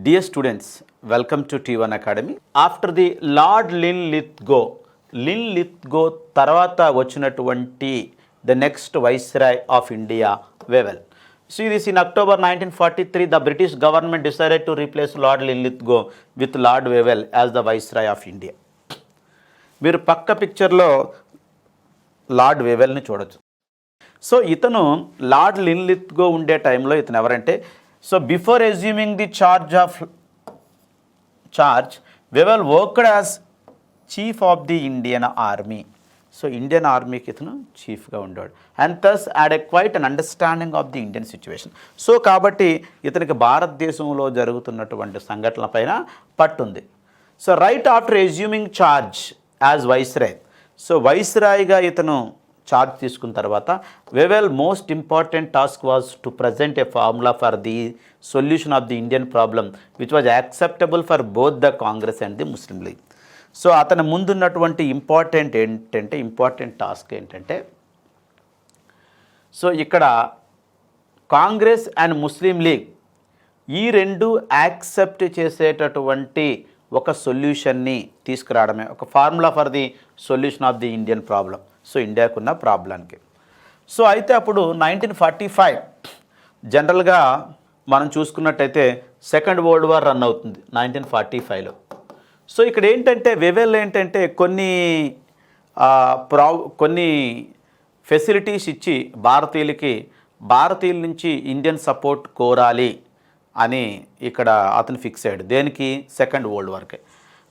Dear students, welcome to T1 Academy. After the Lord Linlithgow తర్వాత వచ్చినటువంటి the next Viceroy of India, Wavell. See this, in October 1943, the British government decided to replace Lord Linlithgow with Lord Wavell as the Viceroy of India. మీరు పక్క పిక్చర్లో lord వేవెల్ని చూడొచ్చు. So ఇతను lord Linlithgow ఉండే టైంలో ఇతను ఎవరంటే, so before assuming the charge Wavell worked as chief of the Indian army. So Indian ఆర్మీకి ఇతను చీఫ్గా ఉండేవాడు. And thus had a quite an understanding of the Indian situation. So కాబట్టి ఇతనికి భారతదేశంలో జరుగుతున్నటువంటి సంఘటనల పైన పట్టుంది. So right after assuming charge as viceroy, so వైస్రాయ్గా ఇతను చార్జ్ తీసుకున్న తర్వాత Wavell most important task was to present a formula for the solution of the Indian problem which was acceptable for both the Congress and the Muslim league. So అతని ముందున్నటువంటి important task ఏంటంటే, so ఇక్కడ Congress and Muslim league ఈ రెండు accept చేసేటటువంటి ఒక సొల్యూషన్ని తీసుకురావడమే, ఒక formula for the solution of the Indian problem. So ఇండియాకున్న ప్రాబ్లానికి. సో అయితే అప్పుడు 1945 జనరల్గా మనం చూసుకున్నట్టయితే సెకండ్ వరల్డ్ వార్ రన్ అవుతుంది 1945లో. సో ఇక్కడ ఏంటంటే వేవెల్ ఏంటంటే కొన్ని ఫెసిలిటీస్ ఇచ్చి భారతీయుల నుంచి ఇండియన్ సపోర్ట్ కోరాలి అని ఇక్కడ అతను ఫిక్స్ అయ్యాడు. దేనికి? సెకండ్ వరల్డ్ వార్కి.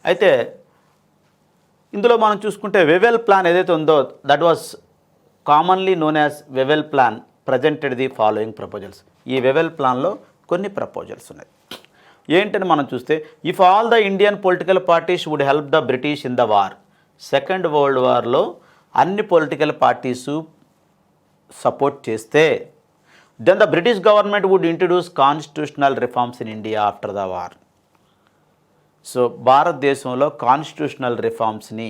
అయితే ఇందులో మనం చూసుకుంటే వేవెల్ ప్లాన్ ఏదైతే ఉందో that was commonly known as Wavell plan presented the following proposals. ఈ వేవెల్ ప్లాన్లో కొన్ని ప్రపోజల్స్ ఉన్నాయి. ఏంటని మనం చూస్తే, if all the Indian political parties would help the British in the war, second world వార్లో అన్ని పొలిటికల్ పార్టీసు సపోర్ట్ చేస్తే, then the British government would introduce constitutional reforms in India after the war. So భారతదేశంలో constitutional రిఫార్మ్స్ని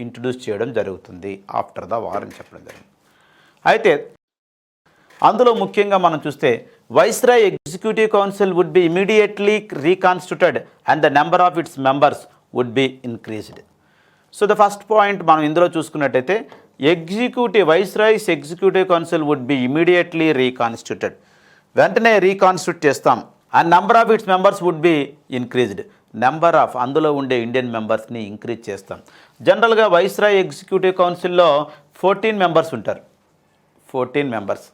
introduce చేయడం జరుగుతుంది after the war అని చెప్పడం జరిగింది. అయితే అందులో ముఖ్యంగా మనం చూస్తే viceroy executive council would be immediately reconstituted and the number of its members would be increased. So the first point మనం ఇందులో చూసుకున్నట్టయితే, viceroy's executive council would be immediately reconstituted, వెంటనే రీకాన్స్టిట్యూట్ చేస్తాం. And number of its members would be increased, number of అందులో ఉండే Indian మెంబర్స్ని increase చేస్తాం. జనరల్గా వైస్రాయ్ ఎగ్జిక్యూటివ్ కౌన్సిల్లో 14 మెంబర్స్ ఉంటారు, 14 members.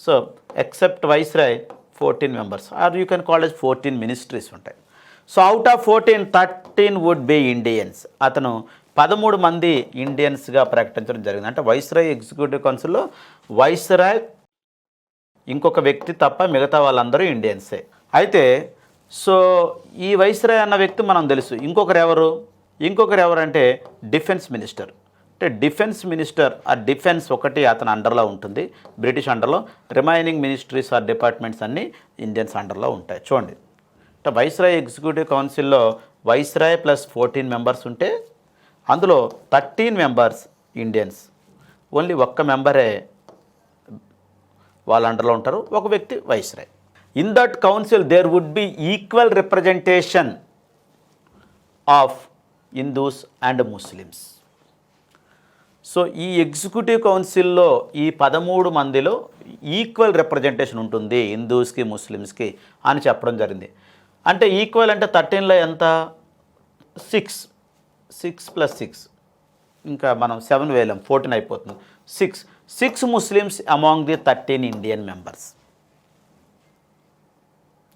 So except viceroy 14 members, or you can call as 14 ministries ఉంటాయి. So out of 14, 13 would be Indians. అతను 13 మంది ఇండియన్స్గా ప్రకటించడం జరిగింది. అంటే వైస్రాయ్ ఎగ్జిక్యూటివ్ కౌన్సిల్లో వైస్రాయ్ ఇంకొక వ్యక్తి తప్ప మిగతా వాళ్ళందరూ ఇండియన్సే. అయితే సో ఈ వైస్రాయ్ అన్న వ్యక్తి మనం తెలుసు. ఇంకొకరు ఎవరంటే డిఫెన్స్ మినిస్టర్. అంటే డిఫెన్స్ మినిస్టర్, ఆ డిఫెన్స్ ఒకటి అతని అండర్లో ఉంటుంది, బ్రిటిష్ అండర్లో. రిమైనింగ్ మినిస్ట్రీస్ ఆర్ డిపార్ట్మెంట్స్ అన్నీ ఇండియన్స్ అండర్లో ఉంటాయి. చూడండి, అంటే వైస్రాయ్ ఎగ్జిక్యూటివ్ కౌన్సిల్లో వైస్రాయ్ ప్లస్ 14 మెంబర్స్ ఉంటే అందులో 13 మెంబర్స్ ఇండియన్స్, ఓన్లీ ఒక్క మెంబరే వాళ్ళ అండర్లో ఉంటారు, ఒక వ్యక్తి viceroy. In that council there would be equal representation of Hindus and Muslims. So ఈ ఎగ్జిక్యూటివ్ కౌన్సిల్లో ఈ 13 మందిలో ఈక్వల్ రిప్రజెంటేషన్ ఉంటుంది హిందూస్కి ముస్లిమ్స్కి అని చెప్పడం జరిగింది. అంటే ఈక్వల్ అంటే 13లో ఎంత? 6 + 6 ఇంకా మనం 7 వేలం 14 అయిపోతుంది. 6 Muslims among the 13 Indian members.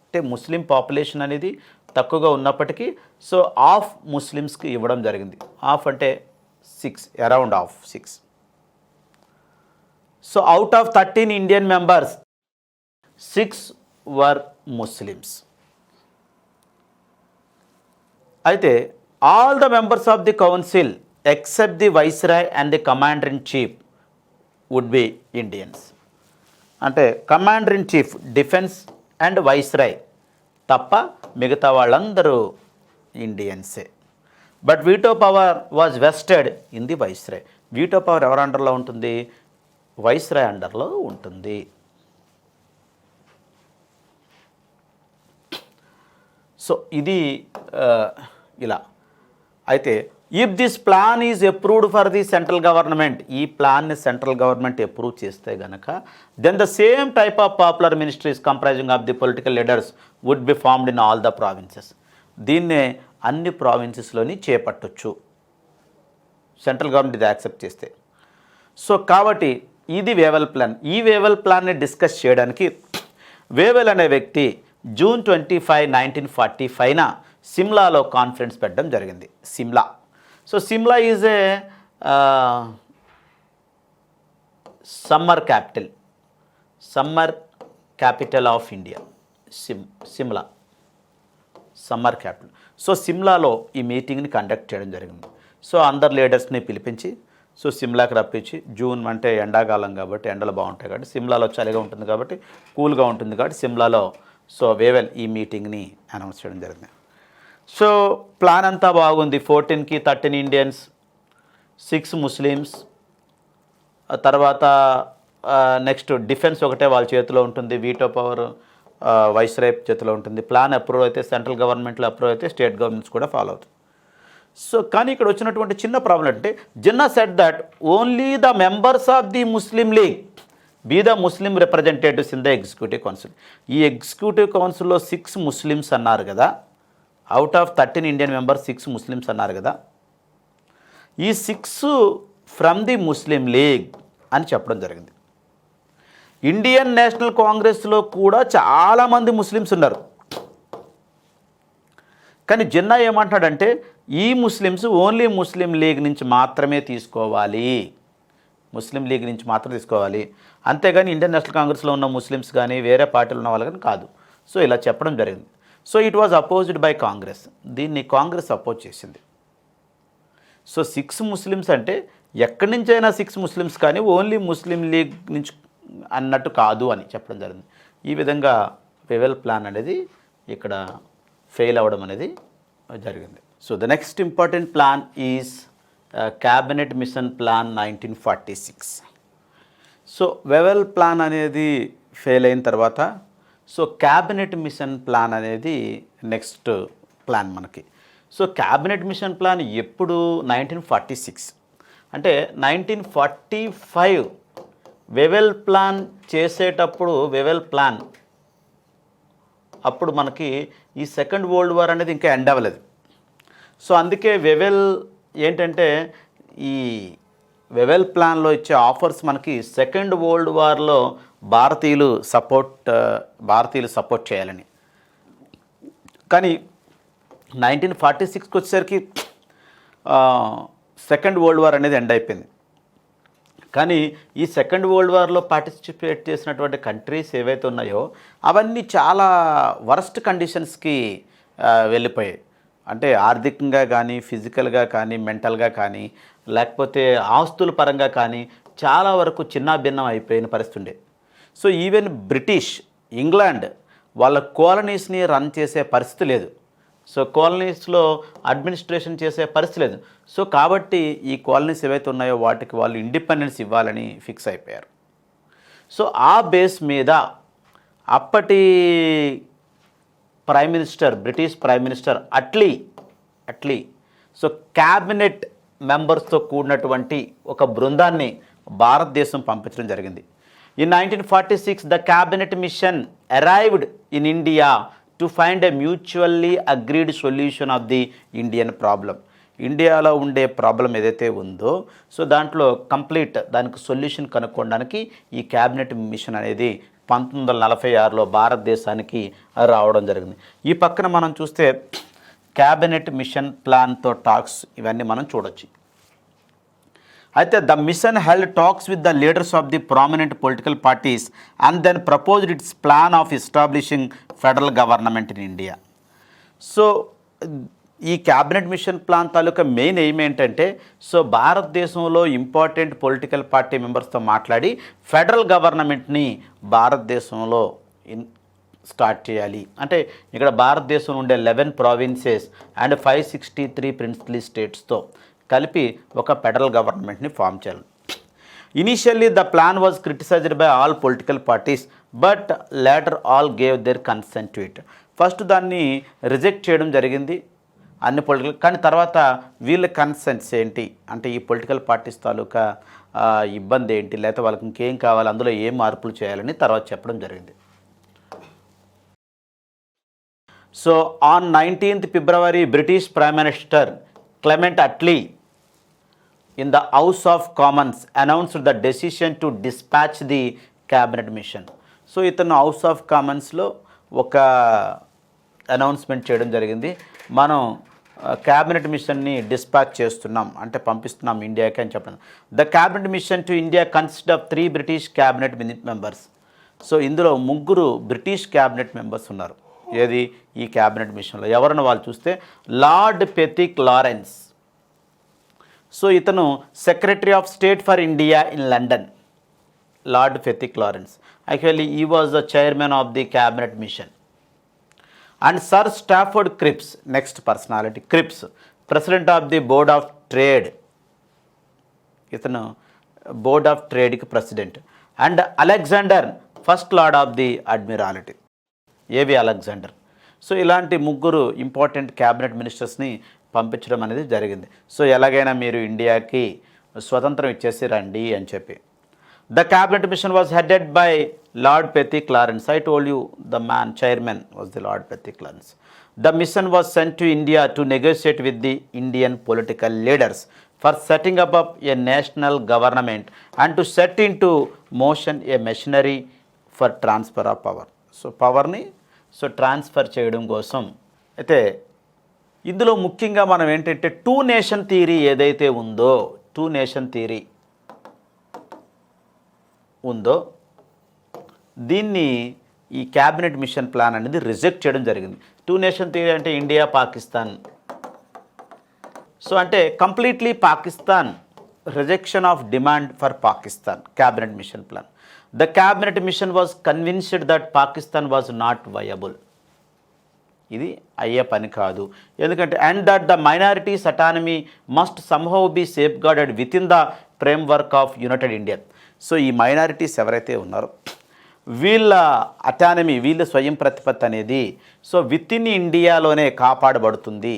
అంటే ముస్లిం పాపులేషన్ అనేది తక్కువగా ఉన్నప్పటికీ సో హాఫ్ ముస్లిమ్స్కి ఇవ్వడం జరిగింది. హాఫ్ అంటే 6, around half 6. So out of 13 Indian members 6 were Muslims. అయితే all the members of the council except the viceroy and the commander in chief would be Indians. అంటే commander in chief, defence and viceroy తప్ప మిగతా వాళ్ళందరూ ఇండియన్సే. But veto power was vested in the viceroy. Veto power ఎవరి అండర్లో ఉంటుంది? Viceroy అండర్లో ఉంటుంది. So ఇది ఇలా అయితే if this plan is approved for the central government, ఈ ప్లాన్ని సెంట్రల్ గవర్నమెంట్ అప్రూవ్ చేస్తే గనక then the same type of popular ministries comprising of the political leaders would be formed in all the provinces. దీన్నే అన్ని ప్రావిన్సెస్లోని చేపట్టొచ్చు central government ఇది accept చేస్తే. సో కాబట్టి ఇది వేవెల్ ప్లాన్. ఈ వేవెల్ ప్లాన్ని డిస్కస్ చేయడానికి వేవెల్ అనే వ్యక్తి June 25, 1945న సిమ్లాలో కాన్ఫరెన్స్ పెట్టడం జరిగింది. Shimla. So Shimla is a summer capital of India. Simla summer capital. So సిమ్లాలో ఈ మీటింగ్ని కండక్ట్ చేయడం జరిగింది. సో అందరు లీడర్స్ని పిలిపించి సో సిమ్లాకి రప్పించి, జూన్ అంటే ఎండాకాలం కాబట్టి ఎండలు బాగుంటాయి కాబట్టి, సిమ్లాలో చలిగా ఉంటుంది కాబట్టి కూల్గా ఉంటుంది కాబట్టి సిమ్లాలో సో వేవెల్ ఈ మీటింగ్ని అనౌన్స్ చేయడం జరిగింది. సో ప్లాన్ అంతా బాగుంది. 14కి 13 ఇండియన్స్, 6 ముస్లిమ్స్, తర్వాత నెక్స్ట్ డిఫెన్స్ ఒకటే వాళ్ళ చేతిలో ఉంటుంది, వీటో పవర్ వైస్రాయ్ చేతిలో ఉంటుంది. ప్లాన్ అప్రూవ్ అయితే సెంట్రల్ గవర్నమెంట్లో అప్రూవ్ అయితే స్టేట్ గవర్నమెంట్స్ కూడా ఫాలో అవుతుంది. సో కానీ ఇక్కడ వచ్చినటువంటి చిన్న ప్రాబ్లం అంటే Jinnah said that only the members of the Muslim League be the Muslim representatives in the executive council. ఈ ఎగ్జిక్యూటివ్ కౌన్సిల్లో 6 ముస్లిమ్స్ అన్నారు కదా, out of 13 Indian members 6 Muslims అన్నారు కదా, ఈ 6 ఫ్రమ్ ది ముస్లిం లీగ్ అని చెప్పడం జరిగింది. ఇండియన్ నేషనల్ కాంగ్రెస్లో కూడా చాలామంది ముస్లిమ్స్ ఉన్నారు. కానీ జిన్నా ఏమంటున్నాడంటే ఈ ముస్లిమ్స్ ఓన్లీ ముస్లిం లీగ్ నుంచి మాత్రమే తీసుకోవాలి, ముస్లిం లీగ్ నుంచి మాత్రం తీసుకోవాలి, అంతేగాని ఇండియన్ నేషనల్ కాంగ్రెస్లో ఉన్న ముస్లిమ్స్ కానీ వేరే పార్టీలు ఉన్న వాళ్ళు కానీ కాదు. సో ఇలా చెప్పడం జరిగింది. So it was opposed by Congress. దీన్ని కాంగ్రెస్ అపోజ్ చేసింది. సో 6 ముస్లిమ్స్ అంటే ఎక్కడి నుంచైనా 6 ముస్లిమ్స్ కానీ ఓన్లీ ముస్లిం లీగ్ నుంచి అన్నట్టు కాదు అని చెప్పడం జరిగింది. ఈ విధంగా వేవెల్ ప్లాన్ అనేది ఇక్కడ ఫెయిల్ అవ్వడం అనేది జరిగింది. So the next important plan is cabinet mission plan 1946. So Wavell plan అనేది ఫెయిల్ అయిన తర్వాత సో క్యాబినెట్ మిషన్ ప్లాన్ అనేది నెక్స్ట్ ప్లాన్ మనకి. సో క్యాబినెట్ మిషన్ ప్లాన్ ఎప్పుడు 1946 అంటే 1945 వేవెల్ ప్లాన్ చేసేటప్పుడు వేవెల్ ప్లాన్ అప్పుడు మనకి ఈ సెకండ్ వరల్డ్ వార్ అనేది ఇంకా ఎండ్ అవ్వలేదు. సో అందుకే వేవెల్ ఏంటంటే ఈ వేవెల్ ప్లాన్లో ఇచ్చే ఆఫర్స్ మనకి సెకండ్ వరల్డ్ వార్లో భారతీయులు సపోర్ట్ చేయాలని. కానీ 1946కి వచ్చేసరికి సెకండ్ వరల్డ్ వార్ అనేది ఎండ్ అయిపోయింది. కానీ ఈ సెకండ్ వరల్డ్ వార్లో పార్టిసిపేట్ చేసినటువంటి కంట్రీస్ ఏవైతే ఉన్నాయో అవన్నీ చాలా వరస్ట్ కండిషన్స్కి వెళ్ళిపోయాయి. అంటే ఆర్థికంగా కానీ, ఫిజికల్గా కానీ, మెంటల్గా కానీ, లేకపోతే ఆస్తుల పరంగా కానీ చాలా వరకు చిన్నాభిన్నం అయిపోయిన పరిస్థితి ఉండే. సో ఈవెన్ బ్రిటిష్, ఇంగ్లాండ్ వాళ్ళ కాలనీస్ని రన్ చేసే పరిస్థితి లేదు. సో కాలనీస్లో అడ్మినిస్ట్రేషన్ చేసే పరిస్థితి లేదు. సో కాబట్టి ఈ కాలనీస్ ఏవైతే ఉన్నాయో వాటికి వాళ్ళు ఇండిపెండెన్స్ ఇవ్వాలని ఫిక్స్ అయిపోయారు. సో ఆ బేస్ మీద అప్పటి prime minister, British prime minister Atlee so cabinet మెంబర్స్తో కూడినటువంటి ఒక బృందాన్ని భారతదేశం పంపించడం జరిగింది. In 1946 the cabinet mission arrived in India to find a mutually agreed solution of the Indian problem. ఇండియాలో ఉండే ప్రాబ్లం ఏదైతే ఉందో సో దాంట్లో దానికి సొల్యూషన్ కనుక్కోవడానికి ఈ క్యాబినెట్ మిషన్ అనేది 1946లో భారతదేశానికి రావడం జరిగింది. ఈ పక్కన మనం చూస్తే క్యాబినెట్ మిషన్ ప్లాన్తో టాక్స్ ఇవన్నీ మనం చూడొచ్చు. అయితే the mission held talks with the leaders of the prominent political parties and then proposed its plan of establishing federal government in India. So ఈ క్యాబినెట్ మిషన్ ప్లాన్ తాలూకా మెయిన్ ఎయిమ్ ఏంటంటే so భారతదేశంలో important political party మెంబర్స్తో మాట్లాడి federal గవర్నమెంట్ని భారతదేశంలో start చేయాలి. అంటే ఇక్కడ భారతదేశంలో ఉండే 11 ప్రావిన్సెస్ అండ్ 563 ప్రిన్సిపల్ స్టేట్స్తో కలిపి ఒక ఫెడరల్ గవర్నమెంట్ని ఫామ్ చేయాలి. Initially the plan was criticised by all political parties but later all gave there consent to it. First దాన్ని రిజెక్ట్ చేయడం జరిగింది అన్ని పొలిటికల్, కానీ తర్వాత వీళ్ళ కన్సెంట్స్ ఏంటి అంటే ఈ పొలిటికల్ పార్టీస్ తాలూకా ఇబ్బంది ఏంటి, లేకపోతే వాళ్ళకి ఇంకేం కావాలి, అందులో ఏం మార్పులు చేయాలని తర్వాత చెప్పడం జరిగింది. So on 19th February British prime minister Clement Atlee in the House of Commons announced the decision to dispatch the cabinet mission. So ఇతను హౌస్ ఆఫ్ కామన్స్లో ఒక అనౌన్స్మెంట్ చేయడం జరిగింది, మనం క్యాబినెట్ మిషన్ని డిస్పాచ్ చేస్తున్నాం అంటే పంపిస్తున్నాం ఇండియాకి అని చెప్పడం. The cabinet mission to India consist of 3 British cabinet members. So ఇందులో 3 బ్రిటిష్ క్యాబినెట్ మెంబర్స్ ఉన్నారు. ఏది ఈ క్యాబినెట్ మిషన్లో ఎవరన్నా వాళ్ళు చూస్తే లార్డ్ పెతిక్ లారెన్స్. సో ఇతను secretary of state for India in London, Lord Pethick Lawrence. Actually ఈ was the chairman of the cabinet mission. And sir Stafford Cripps, next personality Cripps, president of the board of trade, ఇతను board of ట్రేడ్కి president. And Alexander, first lord of the admiralty, A V Alexander. So ఇలాంటి 3 important cabinet మినిస్టర్స్ని పంపించడం అనేది జరిగింది. So ఎలాగైనా మీరు ఇండియాకి స్వతంత్రం ఇచ్చేసి రండి అని చెప్పి. The cabinet mission was headed by Lord Pethick Lawrence. I told you the man chairman was the Lord Pethick Lawrence. The mission was sent to India to negotiate with the Indian political leaders for setting up a national government and to set in to motion a machinery for transfer of power. So పవర్ని transfer చేయడం కోసం. అయితే ఇందులో ముఖ్యంగా మనం ఏంటంటే 2 nation theory ఏదైతే ఉందో, 2 నేషన్ థియరీ ఉందో దీన్ని ఈ క్యాబినెట్ మిషన్ ప్లాన్ అనేది రిజెక్ట్ చేయడం జరిగింది. 2 నేషన్ థియరీ అంటే ఇండియా పాకిస్తాన్. సో అంటే completely Pakistan, rejection of demand for Pakistan cabinet mission plan. The cabinet mission was convinced that Pakistan was not viable, ఇది అయ్యే పని కాదు. ఎందుకంటే and that the minorities autonomy must somehow be safeguarded within the framework of united India. So ఈ minorities ఎవరైతే ఉన్నారో వీళ్ళ autonomy, వీళ్ళ స్వయం ప్రతిపత్తి అనేది సో విత్ ఇన్ ఇండియాలోనే కాపాడబడుతుంది.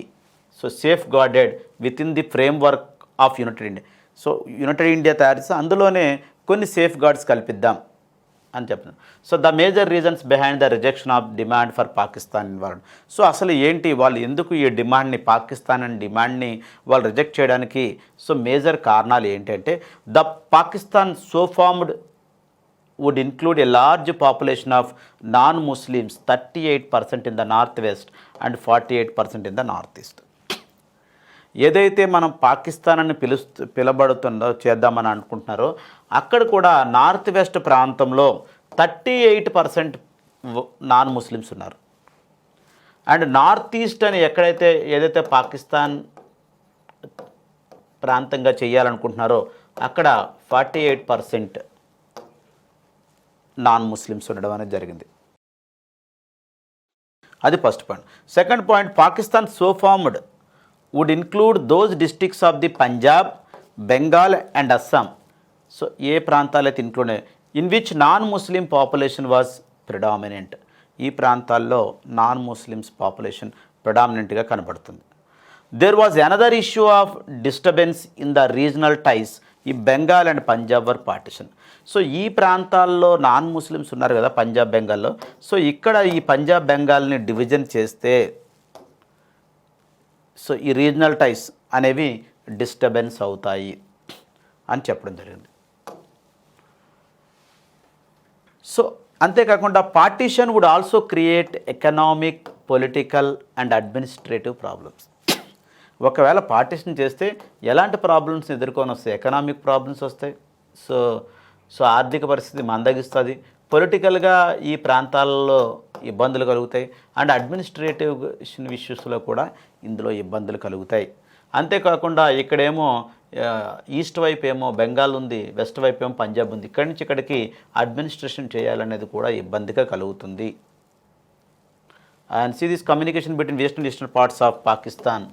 So safeguarded within the framework of united India. So united India తయారు చేస్తే అందులోనే కొన్ని సేఫ్ గార్డ్స్ కల్పిద్దాం అని చెప్తున్నాను. So the major reasons behind the rejection of demand for Pakistan involved. So అసలు ఏంటి వాళ్ళు ఎందుకు ఈ డిమాండ్ని, పాకిస్తాన్ అనే డిమాండ్ని వాళ్ళు రిజెక్ట్ చేయడానికి సో మేజర్ కారణాలు ఏంటంటే the Pakistan so formed would include a large population of non Muslims, 38% in the north west and 48% in the north east. ఏదైతే మనం పాకిస్తాన్ అని పిలబడుతుందో చేద్దామని అనుకుంటున్నారో అక్కడ కూడా నార్త్ వెస్ట్ ప్రాంతంలో 38% నాన్ ముస్లిమ్స్ ఉన్నారు. అండ్ నార్త్ ఈస్ట్ అని ఏదైతే పాకిస్తాన్ ప్రాంతంగా చేయాలనుకుంటున్నారో అక్కడ 48% నాన్ ముస్లిమ్స్ ఉండడం అనేది జరిగింది. అది first point. Second point, Pakistan so formed would include those districts of the Punjab, Bengal and Assam. So ఏ ప్రాంతాలైతే include in which non Muslim population was predominant. ఈ ప్రాంతాల్లో నాన్ ముస్లిమ్స్ పాపులేషన్ ప్రిడామినెంట్గా కనబడుతుంది. There was another issue of disturbance in the regional ties ఈ Bengal and Punjab were partition. So ఈ ప్రాంతాల్లో non Muslims ఉన్నారు కదా పంజాబ్ బెంగాల్లో. సో ఇక్కడ ఈ పంజాబ్ బెంగాల్ని డివిజన్ చేస్తే సో ఈ రీజనల్ టైస్ అనేవి డిస్టర్బెన్స్ అవుతాయి అని చెప్పడం జరిగింది. సో అంతేకాకుండా partition would also create economic, political and administrative problems. ఒకవేళ పార్టీషన్ చేస్తే ఎలాంటి ప్రాబ్లమ్స్ ఎదుర్కొని వస్తాయి? ఎకనామిక్ ప్రాబ్లమ్స్ వస్తాయి, సో ఆర్థిక పరిస్థితి మందగిస్తుంది, పొలిటికల్గా ఈ ప్రాంతాలలో ఇబ్బందులు కలుగుతాయి, అండ్ అడ్మినిస్ట్రేటివ్ ఇష్యూస్లో కూడా ఇందులో ఇబ్బందులు కలుగుతాయి. అంతేకాకుండా ఇక్కడేమో ఈస్ట్ వైపు ఏమో బెంగాల్ ఉంది, వెస్ట్ వైపు ఏమో పంజాబ్ ఉంది. ఇక్కడి నుంచి ఇక్కడికి అడ్మినిస్ట్రేషన్ చేయాలనేది కూడా ఇబ్బందిగా కలుగుతుంది. And see this communication between west and eastern parts of Pakistan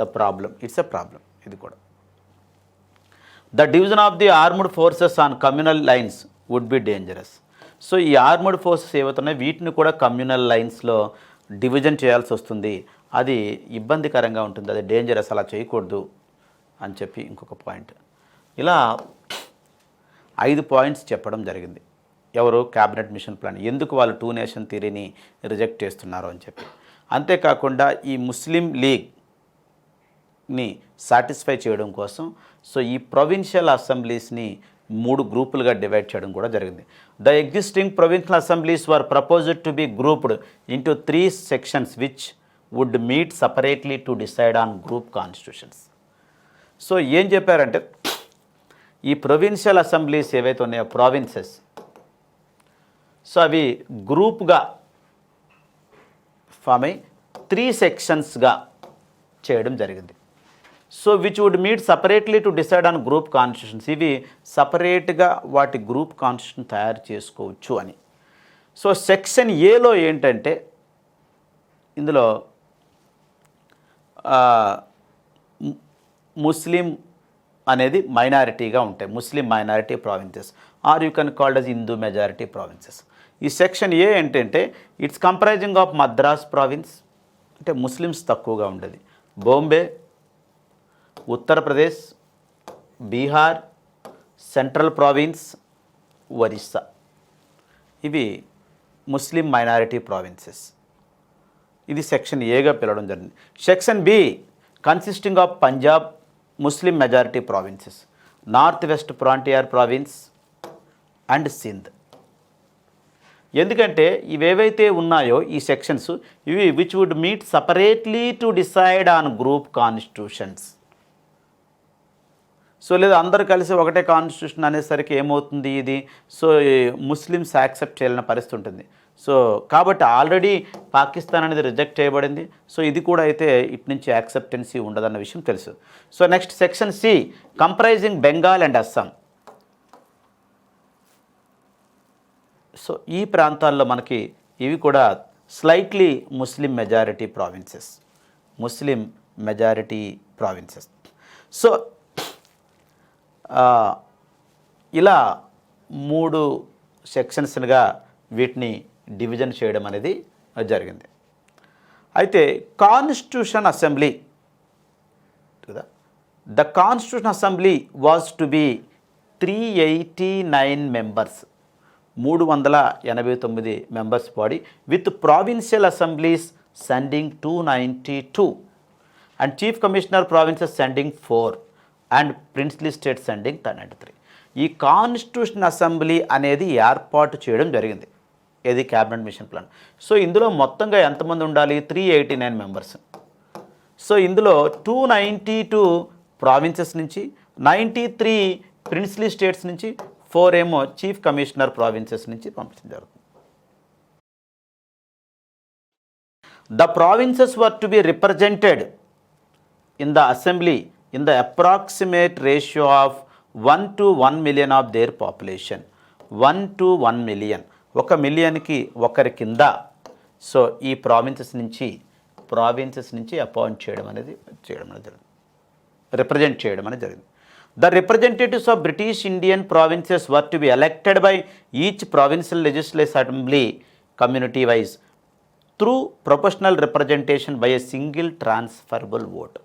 the problem, it's a problem. ఇది కూడా the division of the armed forces on communal lines would be dangerous. So ఈ ఆర్మ్డ్ ఫోర్సెస్ ఏవైతున్నాయో వీటిని కూడా కమ్యూనల్ లైన్స్లో division చేయాల్సి వస్తుంది, అది ఇబ్బందికరంగా ఉంటుంది, అది డేంజరస్, అలా చేయకూడదు అని చెప్పి ఇంకొక పాయింట్. ఇలా 5 పాయింట్స్ చెప్పడం జరిగింది. ఎవరు? Cabinet mission plan. ఎందుకు వాళ్ళు 2 నేషన్ థియరీని రిజెక్ట్ చేస్తున్నారు అని చెప్పి. అంతేకాకుండా ఈ ముస్లిం లీగ్ని సాటిస్ఫై చేయడం కోసం సో ఈ ప్రొవిన్షియల్ అసెంబ్లీస్ని 3 గ్రూపులుగా డివైడ్ చేయడం కూడా జరిగింది. The existing provincial assemblies were proposed to be grouped into 3 sections which would meet separately to decide on group constitutions. So ఏం చెప్పారంటే ఈ ప్రొవిన్షియల్ అసెంబ్లీస్ ఏవైతే ఉన్నాయో ప్రావిన్సెస్, సో అవి గ్రూప్గా ఫామ్ అయి 3 సెక్షన్స్గా చేయడం జరిగింది. So which would meet separately to decide on group constitutions. ఇవి సపరేట్గా వాటి గ్రూప్ కాన్స్టిట్యూషన్ తయారు చేసుకోవచ్చు అని. సో సెక్షన్ ఏలో ఏంటంటే ఇందులో ముస్లిం అనేది మైనారిటీగా ఉంటాయి, Muslim minority provinces, or you can called as Hindu majority provinces. ఈ సెక్షన్ ఏ ఏంటంటే it's comprising of Madras province, అంటే ముస్లిమ్స్ తక్కువగా ఉండేది, బాంబే, ఉత్తరప్రదేశ్, బీహార్, సెంట్రల్ ప్రావిన్స్, ఒరిస్సా, ఇవి ముస్లిం మైనారిటీ ప్రావిన్సెస్. ఇది సెక్షన్ ఏగా పిలవడం జరిగింది. Section B consisting of Punjab, Muslim majority provinces, north west frontier province and Sindh. ఎందుకంటే ఇవేవైతే ఉన్నాయో ఈ సెక్షన్స్ ఇవి which would meet separately to decide on group constitutions. So లేదా అందరూ కలిసి ఒకటే కాన్స్టిట్యూషన్ అనేసరికి ఏమవుతుంది ఇది, సో ముస్లిమ్స్ యాక్సెప్ట్ చేయాలన్న పరిస్థితి ఉంటుంది. సో కాబట్టి ఆల్రెడీ పాకిస్తాన్ అనేది రిజెక్ట్ చేయబడింది, సో ఇది కూడా అయితే ఇటు నుంచి యాక్సెప్టెన్సీ ఉండదన్న విషయం తెలుసు. So next section C comprising Bengal and Assam. So ఈ ప్రాంతాల్లో మనకి ఇవి కూడా slightly Muslim majority provinces, Muslim majority provinces. So ఇలా 3 సెక్షన్స్గా వీటిని డివిజన్ చేయడం అనేది జరిగింది. అయితే కాన్స్టిట్యూషన్ అసెంబ్లీ కదా, the constitution assembly was to be 389 members, 389 members body with provincial assemblies sending 292 and chief commissioner provinces sending 4 and princely state sending 193. ఈ constitution assembly అనేది ఏర్పాటు చేయడం జరిగింది, ఇది క్యాబినెట్ మిషన్ ప్లాన్. సో ఇందులో మొత్తంగా ఎంతమంది ఉండాలి? 389 మెంబర్స్. సో ఇందులో 292 ప్రావిన్సెస్ నుంచి, 93 ప్రిన్స్లీ స్టేట్స్ నుంచి, 4 ఏమో చీఫ్ కమిషనర్ ప్రావిన్సెస్ నుంచి పంపించడం జరుగుతుంది. The provinces were to be represented in the assembly in the approximate ratio of 1 to 1 million of their population. 1 to 1 million, 1 మిలియన్కి ఒకరి కింద సో ఈ ప్రావిన్సెస్ నుంచి అపాయింట్ చేయడం అనేది జరిగింది, రిప్రజెంట్ చేయడం అనేది జరిగింది. The representatives of British Indian provinces were to be elected by each provincial legislative assembly community wise through proportional representation by a single transferable vote.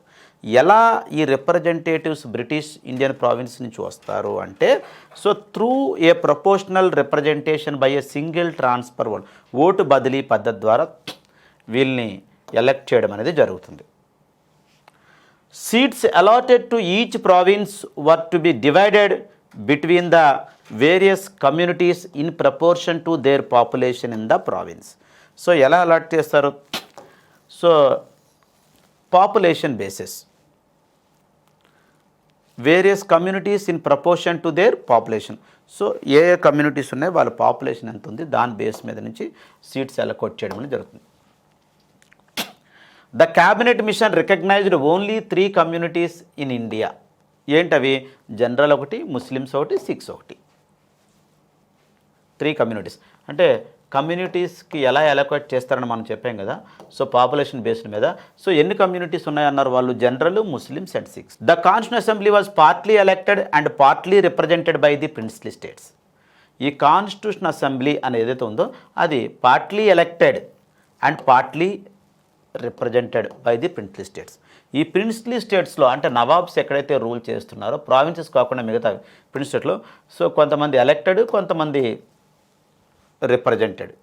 ఎలా ఈ రిప్రజెంటేటివ్స్ బ్రిటిష్ ఇండియన్ ప్రావిన్స్ నుంచి వస్తారు అంటే so through a proportional representation by a single transfer vote బదిలీ పద్ధతి ద్వారా వీళ్ళని elect చేయడం అనేది జరుగుతుంది. Seats allotted to each province were to be divided between the various communities in proportion to their population in the province. So ఎలా allot చేస్తారు? So population basis, various communities in proportion to their population. So A communities ఉన్నాయి, వాళ్ళ population ఎంత ఉంది, దాని base మీద నుంచి seats allocate చేయడం అనేది జరుగుతుంది. The cabinet mission recognised only 3 communities in India. ఏంటవి? జనరల్ ఒకటి, ముస్లిమ్స్ ఒకటి, సిఖ్స్ ఒకటి, 3 కమ్యూనిటీస్. అంటే కమ్యూనిటీస్కి ఎలా అలొకేట్ చేస్తారని మనం చెప్పాం కదా, సో పాపులేషన్ బేస్డ్ మీద. సో ఎన్ని కమ్యూనిటీస్ ఉన్నాయన్నారు వాళ్ళు? General, Muslims and Sikhs. The constitution assembly was partly elected and partly represented by the princely states. ఈ కాన్స్టిట్యూషన్ అసెంబ్లీ అనేది ఏదైతే ఉందో అది partly elected and partly represented by the princely states. ఈ ప్రిన్స్లీ స్టేట్స్లో అంటే నవాబ్స్ ఎక్కడైతే రూల్ చేస్తున్నారో ప్రావిన్సెస్ కాకుండా మిగతా ప్రిన్స్ స్టేట్లో సో కొంతమంది ఎలక్టెడ్, కొంతమంది రిప్రజెంటెడ్.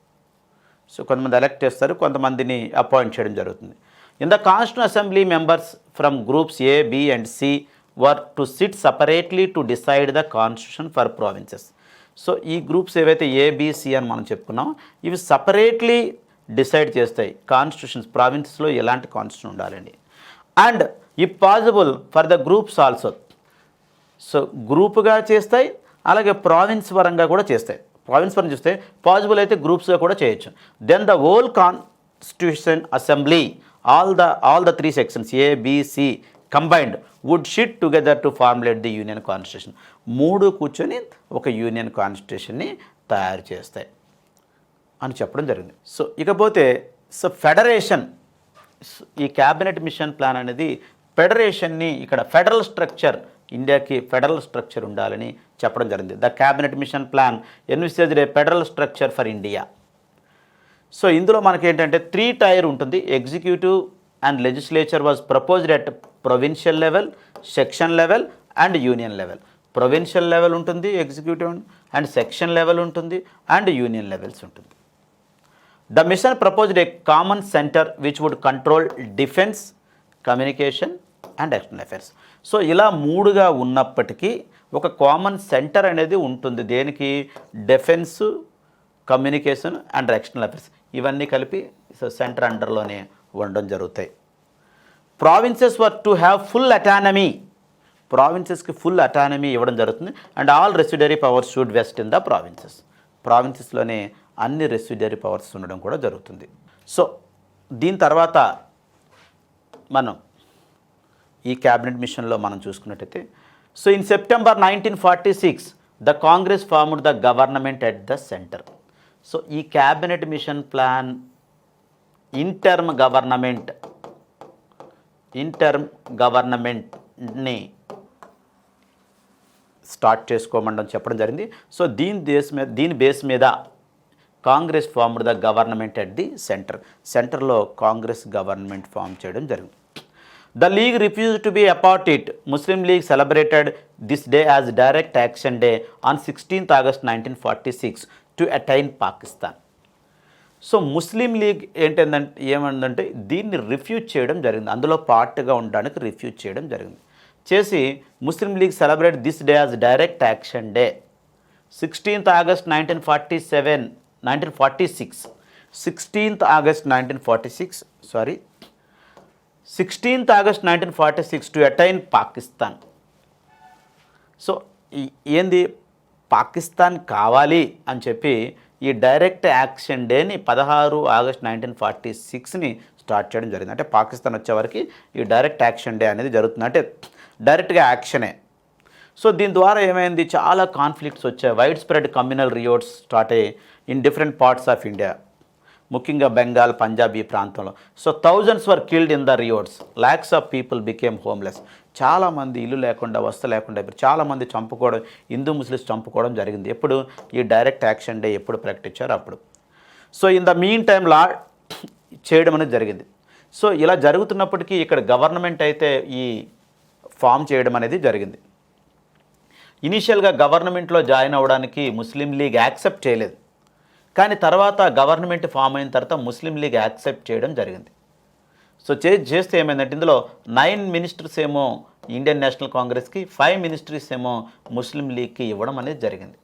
సో కొంతమంది ఎలక్ట్ చేస్తారు, కొంతమందిని అపాయింట్ చేయడం జరుగుతుంది. In the constitution assembly members from groups A, B and C were to sit separately to decide the constitution for provinces. So ఈ గ్రూప్స్ ఏవైతే ఏబిసి అని మనం చెప్పుకున్నాం, ఇవి సపరేట్లీ డిసైడ్ చేస్తాయి కాన్స్టిట్యూషన్స్, ప్రావిన్సెస్లో ఎలాంటి కాన్స్టిట్యూషన్ ఉండాలండి. And if possible for the groups also. So గ్రూప్గా చేస్తాయి, అలాగే ప్రావిన్స్ పరంగా కూడా చేస్తాయి. ప్రావిన్స్ పరంగా చూస్తే పాసిబుల్ అయితే గ్రూప్స్గా కూడా చేయొచ్చు. Then the whole constitution assembly, all the 3 sections A, B, C combined would sit together to formulate the union constitution. 3 కూర్చొని ఒక యూనియన్ కాన్స్టిట్యూషన్ని తయారు చేస్తాయి అని చెప్పడం జరిగింది. సో ఇకపోతే ఫెడరేషన్, ఈ క్యాబినెట్ మిషన్ ప్లాన్ అనేది ఫెడరేషన్ని, ఇక్కడ ఫెడరల్ స్ట్రక్చర్, ఇండియాకి ఫెడరల్ స్ట్రక్చర్ ఉండాలని చెప్పడం జరిగింది. The cabinet mission plan envisaged a federal structure for India. So ఇందులో మనకి ఏంటంటే 3 టైర్ ఉంటుంది. Executive and legislature was proposed at provincial level, section level and union level. Provincial level ఉంటుంది, executive and section level ఉంటుంది, and union levels ఉంటుంది. The mission proposed a common centre which would control defence, communication and external affairs. So ఇలా 3గా ఉన్నప్పటికీ ఒక common centre అనేది ఉంటుంది. దేనికి? Defence, communication and external affairs, ఇవన్నీ కలిపి సెంటర్ అండర్లోనే ఉండడం జరుగుతాయి. Provinces were to have full autonomy, ప్రావిన్సెస్కి ఫుల్ అటానమీ ఇవ్వడం జరుగుతుంది. And all residuary powers should vest in the provinces, ప్రావిన్సెస్లోనే అన్ని రెసిడరీ పవర్స్ ఉండడం కూడా జరుగుతుంది. సో దీని తర్వాత మనం ఈ క్యాబినెట్ మిషన్లో మనం చూసుకున్నట్టయితే, so in September 1946 the Congress formed the government at the centre. So ఈ cabinet mission plan interim గవర్నమెంట్ని స్టార్ట్ చేసుకోమని చెప్పడం జరిగింది. సో దీని బేస్ మీద Congress formed the government at the సెంటర్లో కాంగ్రెస్ గవర్నమెంట్ ఫామ్ చేయడం జరిగింది. The League refuse to be apart. Muslim League celebrated this day as direct action day on 16th August 1946 to attain Pakistan. So Muslim League ఏమందంటే దీన్ని రిఫ్యూజ్ చేయడం జరిగింది, అందులో పార్ట్గా ఉండడానికి రిఫ్యూజ్ చేయడం జరిగింది. చేసి Muslim League celebrate this day as direct action day 16th August 1946 16th August 1946 to attain Pakistan. So ఏంది పాకిస్తాన్ కావాలి అని చెప్పి ఈ డైరెక్ట్ యాక్షన్ డేని 16 August 1946ని స్టార్ట్ చేయడం జరిగింది. అంటే పాకిస్తాన్ వచ్చేవరకు ఈ డైరెక్ట్ యాక్షన్ డే అనేది జరుగుతుంది, అంటే డైరెక్ట్గా యాక్షనే. సో దీని ద్వారా ఏమైంది, చాలా కాన్ఫ్లిక్ట్స్ వచ్చాయి. Widespread communal riots start అయ్యి in different parts of India, ముఖ్యంగా బెంగాల్, పంజాబ్ ఈ ప్రాంతంలో. So thousands were killed in the riots, lakhs of people became homeless. చాలామంది ఇల్లు లేకుండా, వస్తు లేకుండా, చాలామంది చంపుకోవడం, హిందూ ముస్లిమ్స్ చంపుకోవడం జరిగింది. ఎప్పుడు? ఈ డైరెక్ట్ యాక్షన్ డే ఎప్పుడు ప్రకటించారు అప్పుడు. So in the mean time లా చేయడం అనేది జరిగింది. సో ఇలా జరుగుతున్నప్పటికీ ఇక్కడ గవర్నమెంట్ అయితే ఈ ఫామ్ చేయడం అనేది జరిగింది. ఇనీషియల్గా గవర్నమెంట్లో జాయిన్ అవ్వడానికి ముస్లిం లీగ్ యాక్సెప్ట్ చేయలేదు, కానీ తర్వాత గవర్నమెంట్ ఫామ్ అయిన తర్వాత ముస్లిం లీగ్ యాక్సెప్ట్ చేయడం జరిగింది. సో చేస్తే ఏమైందంటే ఇందులో 9 మినిస్టర్స్ ఏమో ఇండియన్ నేషనల్ కాంగ్రెస్కి, 5 మినిస్టర్స్ ఏమో ముస్లిం లీగ్కి ఇవ్వడం అనేది జరిగింది.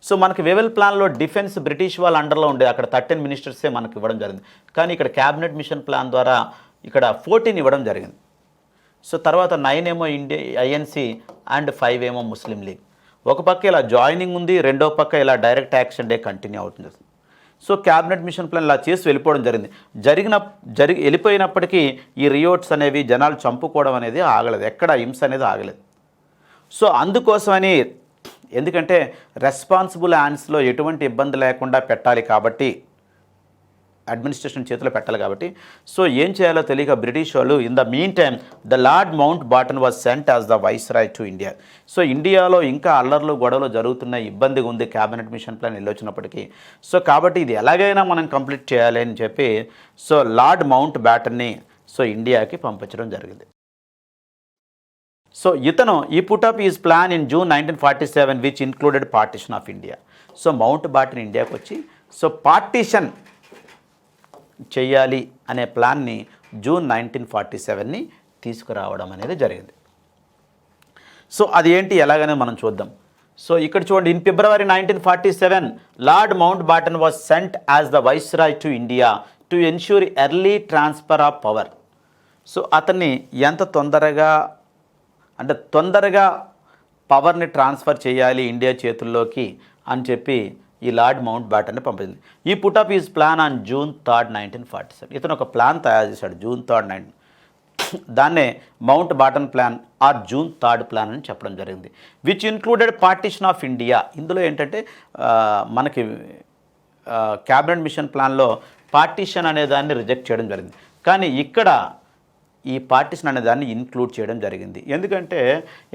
సో మనకి వేవెల్ ప్లాన్లో డిఫెన్స్ బ్రిటిష్ వాళ్ళ అండర్లో ఉండే, అక్కడ 13 మినిస్టర్సే మనకి ఇవ్వడం జరిగింది. కానీ ఇక్కడ క్యాబినెట్ మిషన్ ప్లాన్ ద్వారా ఇక్కడ 14 ఇవ్వడం జరిగింది. సో తర్వాత 9 ఏమో ఐఎన్సీ అండ్ 5 ఏమో ముస్లిం లీగ్. ఒక పక్క ఇలా జాయినింగ్ ఉంది, రెండో పక్క ఇలా డైరెక్ట్ యాక్షన్ డే కంటిన్యూ అవుతుంది. సో క్యాబినెట్ మిషన్ ప్లాన్ ఇలా చేసి వెళ్ళిపోవడం జరిగింది. వెళ్ళిపోయినప్పటికీ ఈ రియోట్స్ అనేవి, జనాలు చంపుకోవడం అనేది ఆగలేదు, ఎక్కడ హింస అనేది ఆగలేదు. సో అందుకోసమని, ఎందుకంటే రెస్పాన్సిబుల్ హ్యాండ్స్లో ఎటువంటి ఇబ్బంది లేకుండా పెట్టాలి కాబట్టి అడ్మినిస్ట్రేషన్ చేతిలో పెట్టాలి కాబట్టి సో ఏం చేయాలో తెలియక బ్రిటిష్ వాళ్ళు in the mean time the Lord Mountbatten was sent as the viceroy to India. So ఇండియాలో ఇంకా అల్లర్లు గొడవలు జరుగుతున్న ఇబ్బందిగా ఉంది క్యాబినెట్ మిషన్ ప్లాన్ వెళ్ళొచ్చినప్పటికీ. సో కాబట్టి ఇది ఎలాగైనా మనం కంప్లీట్ చేయాలి అని చెప్పి సో లార్డ్ మౌంట్ బ్యాటన్ని సో ఇండియాకి పంపించడం జరిగింది. సో ఇతను ఈ put up is plan in June 1947 which included partition of India. So Mountbatten ఇండియాకి వచ్చి సో పార్టిషన్ చేయాలి అనే ప్లాన్ని జూన్ 1947ని తీసుకురావడం అనేది జరిగింది. సో అది ఏంటి ఎలాగనే మనం చూద్దాం. సో ఇక్కడ చూడండి, in February 1947 Lord Mountbatten was sent as the viceroy to India to ensure early transfer of power. So అతన్ని ఎంత తొందరగా పవర్ని ట్రాన్స్ఫర్ చేయాలి ఇండియా చేతుల్లోకి అని చెప్పి ఈ లార్డ్ మౌంట్ బ్యాటన్ని పంపించింది. ఈ put up is plan on June 3, 1947. ఇతను ఒక ప్లాన్ తయారు చేశాడు June 3, దాన్నే Mountbatten plan or June 3 plan అని చెప్పడం జరిగింది. Which included partition of India. ఇందులో ఏంటంటే మనకి క్యాబినెట్ మిషన్ ప్లాన్లో పార్టిషన్ అనే దాన్ని రిజెక్ట్ చేయడం జరిగింది, కానీ ఇక్కడ ఈ పార్టిషన్ అనే దాన్ని ఇన్క్లూడ్ చేయడం జరిగింది. ఎందుకంటే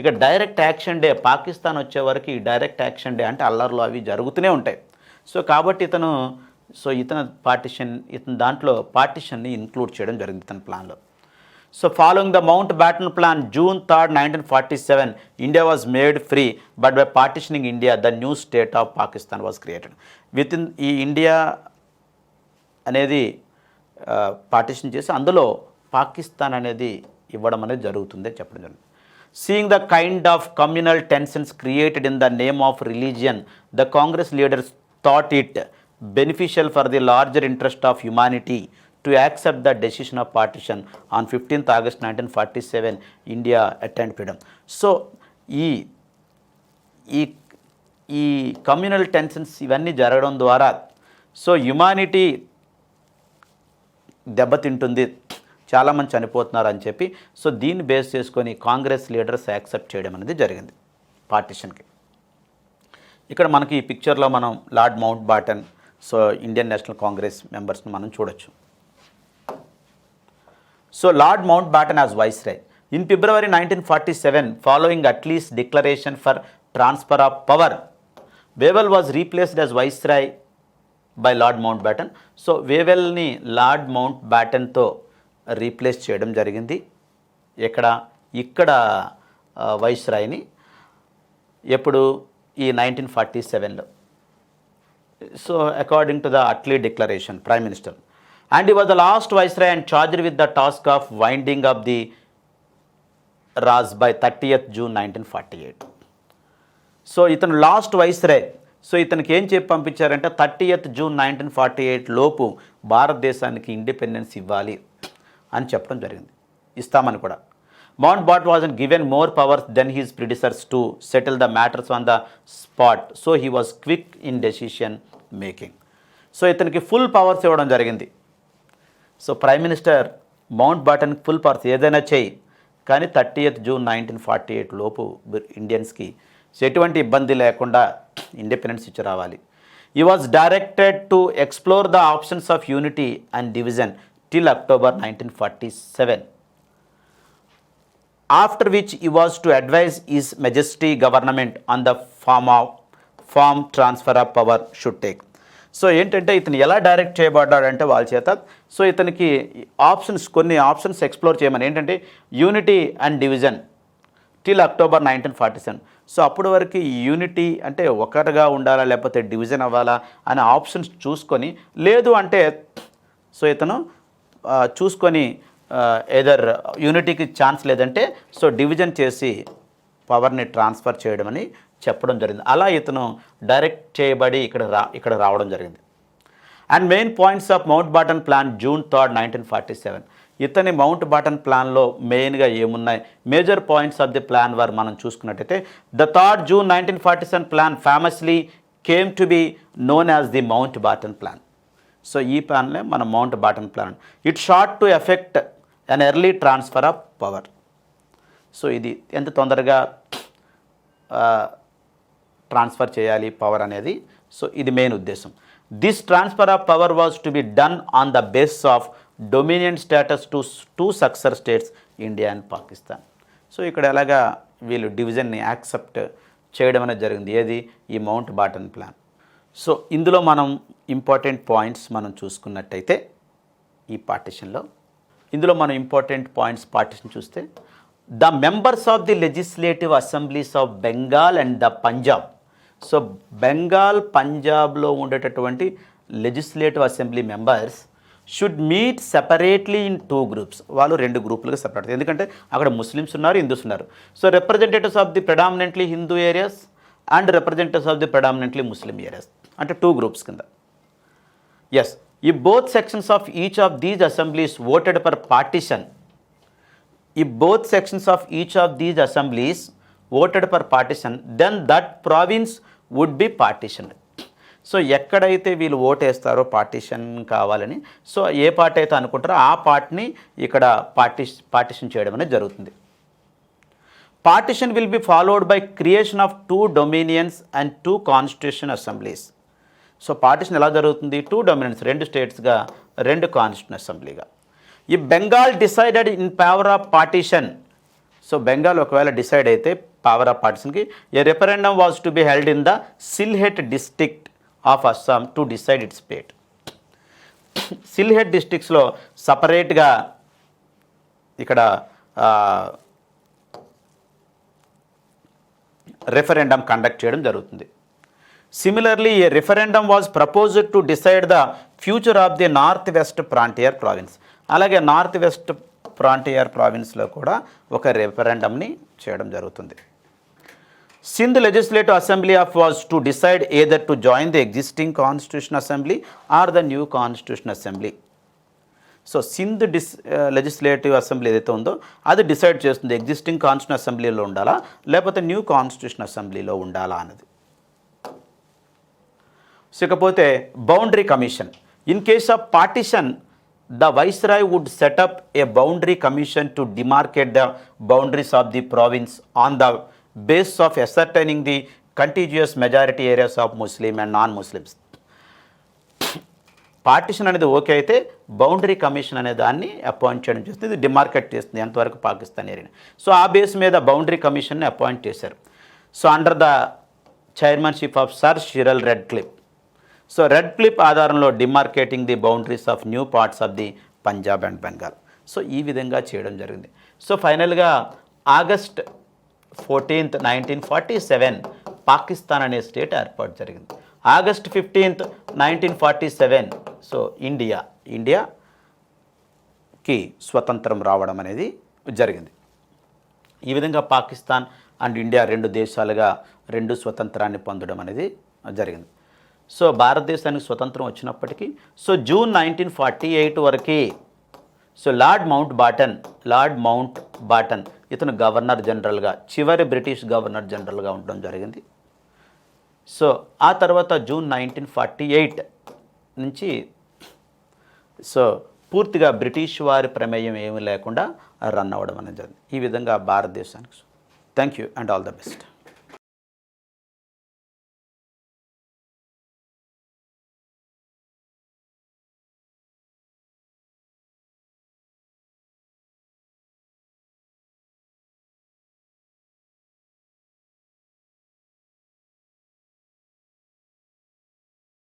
ఇక డైరెక్ట్ యాక్షన్ డే పాకిస్తాన్ వచ్చే వరకు ఈ డైరెక్ట్ యాక్షన్ డే అంటే అల్లర్లు అవి జరుగుతూనే ఉంటాయి. సో కాబట్టి ఇతను దాంట్లో పార్టిషన్ని ఇన్క్లూడ్ చేయడం జరిగింది ఇతని ప్లాన్లో. So following the mount baton plan June 3, 1947 India was made free but by partitioning India the new state of Pakistan was created. ఈ ఇండియా అనేది పార్టిషన్ చేసి అందులో పాకిస్తాన్ అనేది ఇవ్వడం అనేది జరుగుతుంది చెప్పడం జరిగింది. Seeing the kind of communal tensions created in the name of religion the Congress leaders thought it beneficial for the larger interest of humanity to accept the decision of partition on 15th August 1947 India attend freedom. So ఈ communal tensions ఇవన్నీ జరగడం ద్వారా so humanity దెబ్బతింటుంది, చాలామంది చనిపోతున్నారు అని చెప్పి so దీన్ని బేస్ చేసుకొని కాంగ్రెస్ లీడర్స్ యాక్సెప్ట్ చేయడం అనేది జరిగింది పార్టిషన్కి. ఇక్కడ మనకి ఈ పిక్చర్లో మనం Lord Mountbatten so Indian National Congress మెంబర్స్ని మనం చూడొచ్చు. So Lord Mountbatten as viceroy in February 1947 following Attlee's declaration for transfer of power Wavell was replaced as viceroy by Lord Mountbatten. So వేవెల్ని లార్డ్ మౌంట్ బ్యాటన్తో రీప్లేస్ చేయడం జరిగింది. ఇక్కడ వైస్రాయ్ని ఎప్పుడు ఈ 1947లో. So according to the Attlee declaration prime minister and he was the last viceroy and charged with the task of winding up the Raj by 30th June 1948. So ఇతను లాస్ట్ వైస్రాయ్. సో ఇతనికి ఏం చెప్పి పంపించారంటే 30th June 1948 లోపు భారతదేశానికి independence ఇవ్వాలి అని చెప్పడం జరిగింది, ఇస్తామని కూడా. Mountbatten was given more powers than his predecessors to settle the matters on the spot. So he was quick in decision making. So ఇతనికి ఫుల్ పవర్స్ ఇవ్వడం జరిగింది. సో ప్రైమ్ మినిస్టర్ మౌంట్ బాటన్కి ఫుల్ పవర్స్ ఏదైనా చేయి, కానీ 30th June 1948 లోపు ఇండియన్స్కి ఎటువంటి ఇబ్బంది లేకుండా ఇండిపెండెన్స్ ఇచ్చి రావాలి. He was directed to explore the options of unity and division till October 1947, after which he was to advise His Majesty government on the form transfer of power should take. So ఏంటంటే ఇతను ఎలా direct చేయబడ్డాడంటే వాళ్ళ చేత so ఇతనికి కొన్ని options explore చేయమని, ఏంటంటే unity and division till October 1947. So అప్పటి వరకు యూనిటీ అంటే ఒకటిగా ఉండాలా లేకపోతే డివిజన్ అవ్వాలా అనే ఆప్షన్స్ చూసుకొని, లేదు అంటే సో ఇతను చూసుకొని ఏదర్ యూనిటీకి ఛాన్స్ లేదంటే సో డివిజన్ చేసి పవర్ని ట్రాన్స్ఫర్ చేయడం అని చెప్పడం జరిగింది. అలా ఇతను డైరెక్ట్ చేయబడి ఇక్కడ రావడం జరిగింది. And main points of Mountbatten plan June 3, 1947. ఇతని మౌంట్ బాటన్ ప్లాన్లో మెయిన్గా ఏమున్నాయి, major points of the plan వారు మనం చూసుకున్నట్టయితే the 3rd June 1947 plan famously came to be known as the Mountbatten plan. So ఈ ప్లాన్లే మన Mountbatten plan. It sought to effect an early transfer of power. So ఇది ఎంత తొందరగా transfer చేయాలి పవర్ అనేది, సో ఇది main ఉద్దేశం. This transfer of power was to be done on the base of dominion status to two successor states India and Pakistan. So ఇక్కడ ఎలాగా వీళ్ళు డివిజన్ని యాక్సెప్ట్ చేయడం అనేది జరిగింది, ఏది ఈ మౌంట్ బాటన్ ప్లాన్. సో ఇందులో మనం ఇంపార్టెంట్ పాయింట్స్ మనం చూసుకున్నట్టయితే ఈ పార్టిషన్లో ఇందులో మనం ఇంపార్టెంట్ పాయింట్స్ పార్టిషన్ చూస్తే the members of the legislative assemblies of Bengal and the Punjab. So Bengal పంజాబ్లో ఉండేటటువంటి legislative assembly members should meet separately in 2 groups. వాళ్ళు 2 గ్రూపులుగా సెపరేట్, ఎందుకంటే అక్కడ ముస్లిమ్స్ ఉన్నారు, హిందూస్ ఉన్నారు. So representatives of the predominantly Hindu areas and representatives of the predominantly Muslim areas, అంటే 2 groups కింద. ఎస్, ఈ both sections of each of these assemblies voted for partition. If both sections of each of these assemblies voted for partition, then that province would be partitioned. So ఎక్కడైతే వీళ్ళు ఓటేస్తారో partition కావాలని, so ఏ party అయితే అనుకుంటారో ఆ పార్టీని ఇక్కడ partition చేయడం అనేది జరుగుతుంది. Partition will be followed by creation of 2 dominions and 2 constitution assemblies. So partition ఎలా జరుగుతుంది? 2 డొమినియన్స్, 2 స్టేట్స్గా, 2 కాన్స్టిట్యూషన్ అసెంబ్లీగా. ఈ Bengal decided in favour of partition. So Bengal ఒకవేళ డిసైడ్ అయితే పవర్ ఆఫ్ పార్టిషన్కి, a referendum was to be held in the Sylhet district of Assam to decide its fate. Sylhet డిస్ట్రిక్ట్స్లో సపరేట్గా ఇక్కడ రెఫరెండమ్ కండక్ట్ చేయడం జరుగుతుంది. Similarly a referendum was proposed to decide the future of the north west frontier province. అలాగే north west frontier ప్రావిన్స్లో కూడా ఒక రెఫరెండమ్ని చేయడం జరుగుతుంది. Sindh legislative assembly of was to decide either to join the existing constitution assembly or the new constitution assembly. So Sindh legislative assembly ఏదైతే ఉందో అది డిసైడ్ చేస్తుంది ఎగ్జిస్టింగ్ కాన్స్టిట్యూషన్ అసెంబ్లీలో ఉండాలా లేకపోతే న్యూ కాన్స్టిట్యూషన్ అసెంబ్లీలో ఉండాలా అన్నది. సో ఇకపోతే boundary commission. In case of partition, the Viceroy would set up a boundary commission to demarcate the boundaries of the province on the basis of ascertaining the contiguous majority areas of Muslim and non-Muslims. Partition అనేది okay అయితే boundary commission అనే దాన్ని appoint చేయడం చేస్తుంది, ఇది demarcate చేస్తుంది ఎంతవరకు Pakistan area. So ఆ బేస్ మీద బౌండరీ కమిషన్ని అపాయింట్ చేశారు. So under the chairmanship of sir Cyril Radcliffe. So Radcliffe ఆధారంలో demarcating the boundaries of new parts of the Punjab and Bengal. So ఈ విధంగా చేయడం జరిగింది. సో ఫైనల్గా August 14th, 1947 పాకిస్తాన్ అనే స్టేట్ ఏర్పాటు జరిగింది. August 15th, 1947 సో ఇండియాకి స్వతంత్రం రావడం అనేది జరిగింది. ఈ విధంగా పాకిస్తాన్ అండ్ ఇండియా 2 దేశాలుగా 2 స్వతంత్రాన్ని పొందడం అనేది జరిగింది. సో భారతదేశానికి స్వతంత్రం వచ్చినప్పటికీ సో జూన్ 1948 వరకు సో లార్డ్ మౌంట్ బాటన్ ఇతను గవర్నర్ జనరల్గా, చివరి బ్రిటిష్ గవర్నర్ జనరల్గా ఉండడం జరిగింది. సో ఆ తర్వాత జూన్ 1948 నుంచి సో పూర్తిగా బ్రిటిష్ వారి ప్రమేయం ఏమీ లేకుండా రన్ అవ్వడం అనేది జరిగింది. ఈ విధంగా భారతదేశానికి. Thank you and all the best.